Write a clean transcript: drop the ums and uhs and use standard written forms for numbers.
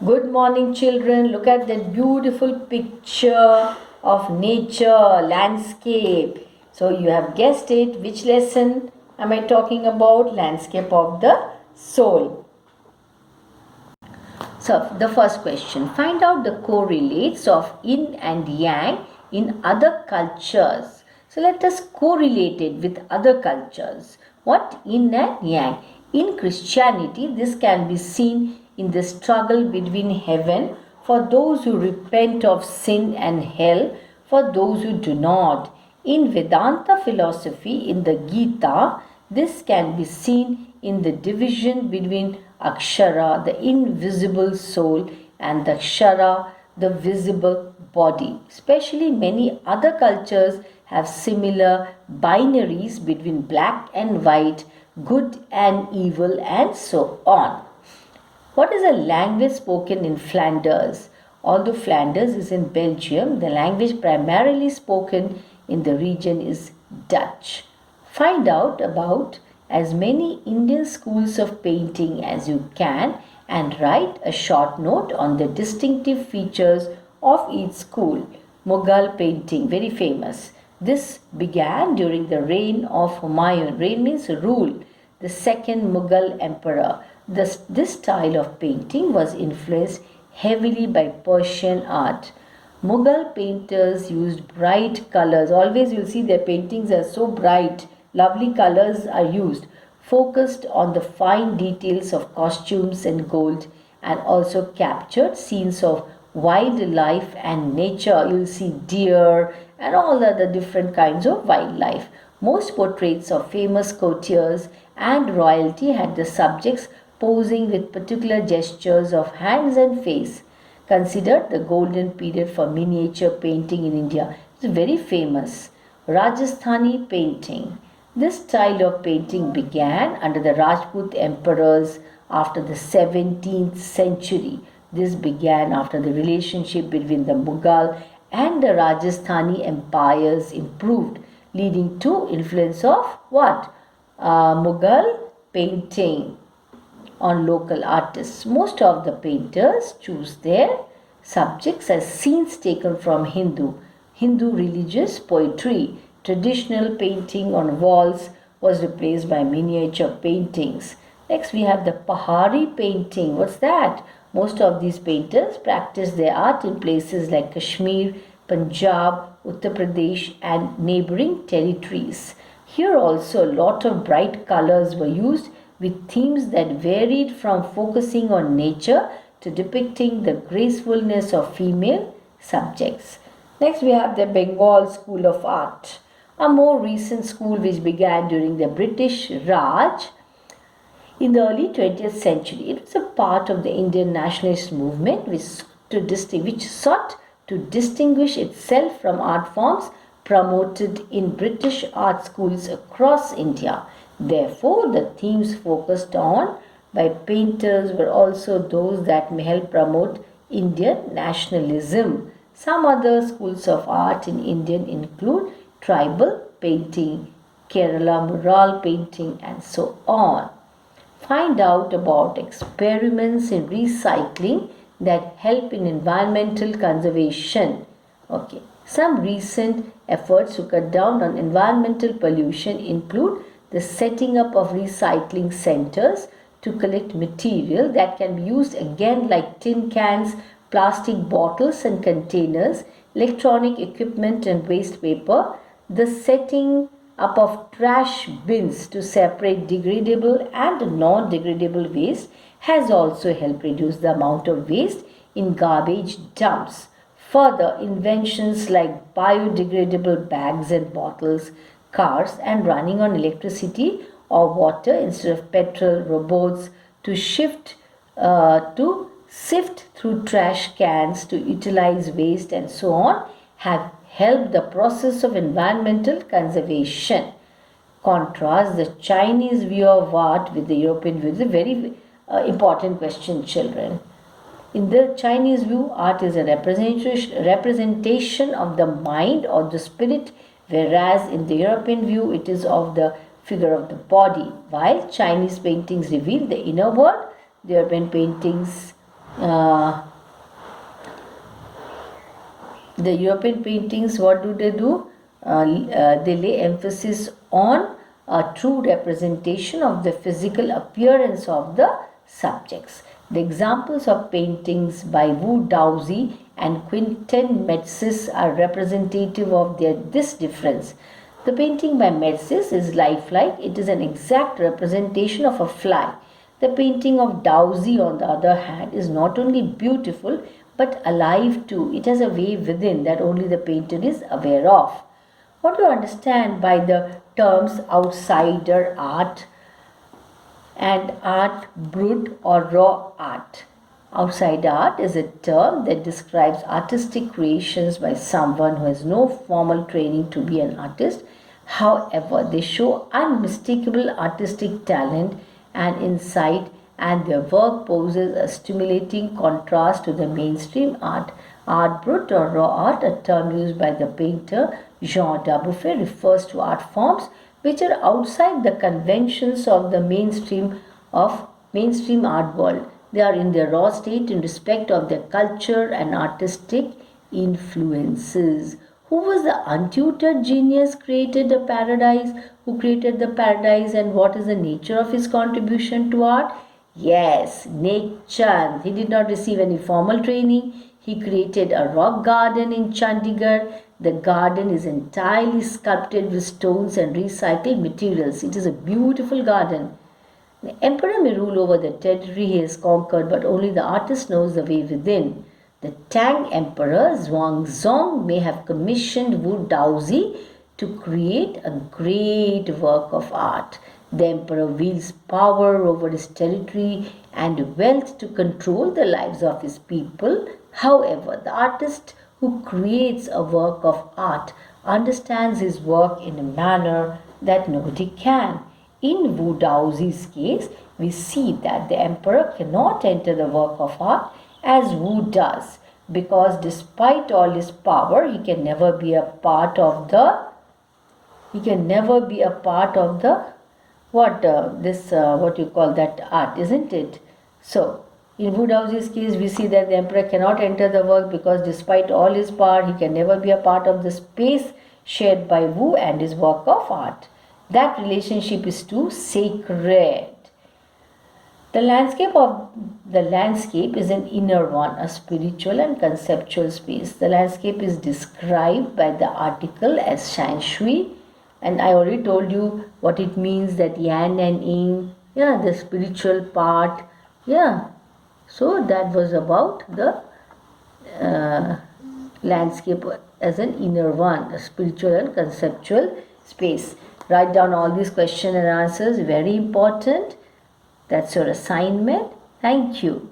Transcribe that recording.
Good morning, children. Look at that beautiful picture of nature, landscape. So, you have guessed it. Which lesson am I talking about? Landscape of the soul. So, the first question, find out the correlates of yin and yang in other cultures. So, let us correlate it with other cultures. What? Yin and yang. In Christianity, this can be seen in the struggle between heaven for those who repent of sin and hell for those who do not. In Vedanta philosophy, in the Gita, this can be seen in the division between Akshara, the invisible soul, and the Kshara, the visible body. Especially many other cultures have similar binaries between black and white, good and evil, and so on. What is a language spoken in Flanders? Although Flanders is in Belgium, the language primarily spoken in the region is Dutch. Find out about as many Indian schools of painting as you can and write a short note on the distinctive features of each school. Mughal painting, very famous. This began during the reign of Humayun. Reign means rule, the second Mughal emperor. This style of painting was influenced heavily by Persian art. Mughal painters used bright colors. Always you'll see their paintings are so bright. Lovely colors are used. Focused on the fine details of costumes and gold and also captured scenes of wildlife and nature. You'll see deer and all other different kinds of wildlife. Most portraits of famous courtiers and royalty had the subjects posing with particular gestures of hands and face. Considered the golden period for miniature painting in India. It's very famous. Rajasthani painting. This style of painting began under the Rajput emperors after the 17th century. This began after the relationship between the Mughal and the Rajasthani empires improved, leading to influence of what? Mughal painting on local artists. Most of the painters choose their subjects as scenes taken from Hindu religious poetry. Traditional painting on walls was replaced by miniature paintings. Next we have the Pahari painting. What's that? Most of these painters practice their art in places like Kashmir, Punjab, Uttar Pradesh and neighboring territories. Here also a lot of bright colors were used with themes that varied from focusing on nature to depicting the gracefulness of female subjects. Next we have the Bengal School of Art, a more recent school which began during the British Raj in the early 20th century. It was a part of the Indian nationalist movement which sought to distinguish itself from art forms promoted in British art schools across India. Therefore, the themes focused on by painters were also those that may help promote Indian nationalism. Some other schools of art in India include tribal painting, Kerala mural painting, and so on. Find out about experiments in recycling that help in environmental conservation. Okay. Some recent efforts to cut down on environmental pollution include the setting up of recycling centers to collect material that can be used again like tin cans, plastic bottles and containers, electronic equipment and waste paper, the setting up of trash bins to separate degradable and non-degradable waste has also helped reduce the amount of waste in garbage dumps. Further, inventions like biodegradable bags and bottles, cars and running on electricity or water instead of petrol, robots to sift through trash cans to utilize waste and so on have helped the process of environmental conservation. Contrast the Chinese view of art with the European view. It's a very important question, children. In the Chinese view, art is a representation of the mind or the spirit, whereas in the European view, it is of the figure of the body. While Chinese paintings reveal the inner world, the European paintings Uh, the European paintings, what do? They lay emphasis on a true representation of the physical appearance of the subjects. The examples of paintings by Wu Daozi and Quentin Metzis are representative of this difference. The painting by Metzis is lifelike, it is an exact representation of a fly. The painting of Daozi, on the other hand, is not only beautiful but alive too. It has a way within that only the painter is aware of. What do you understand by the terms outsider art and art brut or raw art? Outsider art is a term that describes artistic creations by someone who has no formal training to be an artist. However, they show unmistakable artistic talent and insight, and their work poses a stimulating contrast to the mainstream art. Art brut or raw art, a term used by the painter Jean Dubuffet, refers to art forms which are outside the conventions of the mainstream art world. They are in their raw state in respect of their culture and artistic influences. Who was the untutored genius who created the paradise? And what is the nature of his contribution to art? Yes, Nek Chand. He did not receive any formal training. He created a rock garden in Chandigarh. The garden is entirely sculpted with stones and recycled materials. It is a beautiful garden. The emperor may rule over the territory he has conquered, but only the artist knows the way within. The Tang Emperor Zhuangzong may have commissioned Wu Daozi to create a great work of art. The emperor wields power over his territory and wealth to control the lives of his people. However, the artist who creates a work of art understands his work in a manner that nobody can. In Wu Daozi's case, we see that the emperor cannot enter the work of art as Wu does, because despite all his power, he can never be a part of the what you call that art, isn't it? So in Wu Daozi's case, we see that the emperor cannot enter the work because despite all his power, he can never be a part of the space shared by Wu and his work of art. That relationship is too sacred. The landscape is an inner one, a spiritual and conceptual space. The landscape is described by the article as shan shui, and I already told you what it means, that yang and yin, the spiritual part, So that was about the landscape as an inner one, a spiritual and conceptual space. Write down all these questions and answers, very important. That's your assignment. Thank you.